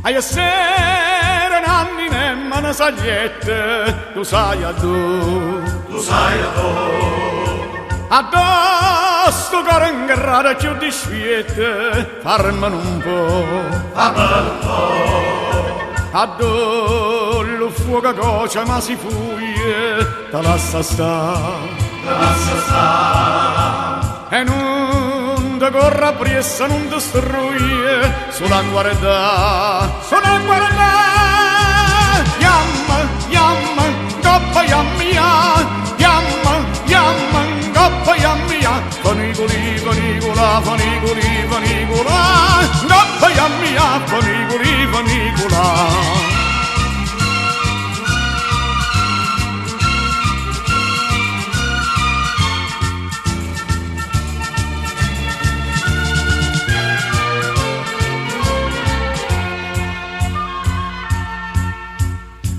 A essere nanni ne mano sagliette, tu sai a tu. Tu sai a tu. Addosso cuore ingrata più di sfiette, farmano un po'. Fammelo un po'. Addo lo fuoco cocia ma si fugge, te lascia sta. Te lascia sta. E non te corra appresso, non ti strugge, sulla guarda, sulla guarda. Yamma, yamma, coppa yammia, yamma, yamma, coppa yammia. Fanicoli, fanicola, fanicoli, fanicola, coppa yammia, fanicoli, fanicola.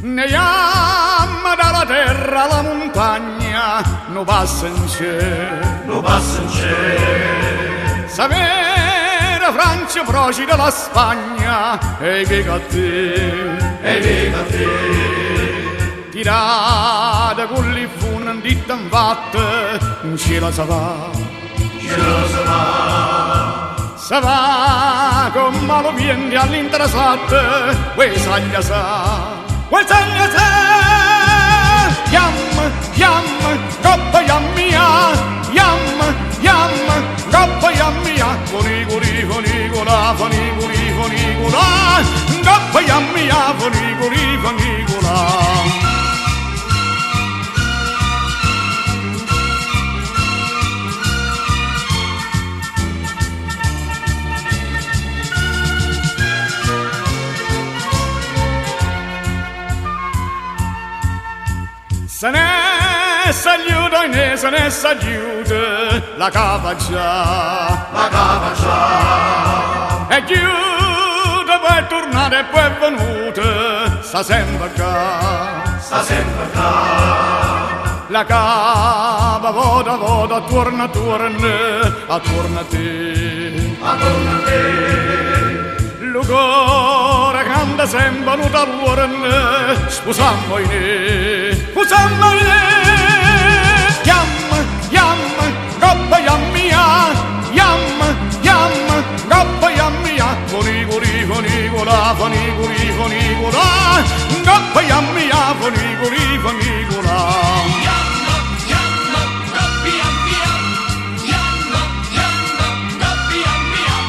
Ne chiama dalla terra alla montagna, no passa in cielo, No passa in cielo. Sapere Francia procida la Spagna, e che a te, E viva te. tirata con le fune di fatte, non ce la sa va, Ce lo sa va, con malo viene all'interessate, quei saglia sa. Guardagna sa, yamma, yamma, coppa yammia, yamma, yamma, coppa yammia, fonicoli, fonicola, fonicoli, fonicola, coppa yammia, fonicoli, fonicola. Se ne s'aiuta e se ne s'aiuta la cava già, La cava già. e chiude per tornare e poi è venuta, sta sempre qua. Sta sempre qua. La cava voda, torna, attorno a te. Attorno a te. Lo cuore canta sempre un taluorne, sposammo in ne, sposammo in ne. Yamma, yamma, coppa yammia, yamma, yamma, coppa yammia, fonicoli, fonicola, fonicoli, fonicola, coppa yammia, fonicoli, fonicola.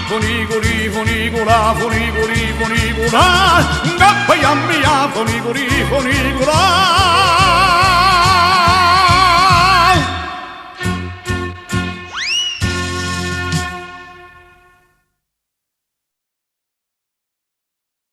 Fonicoli, fonicola, fonicoli, fonicola, coppa yammia, fonicoli, fonicola.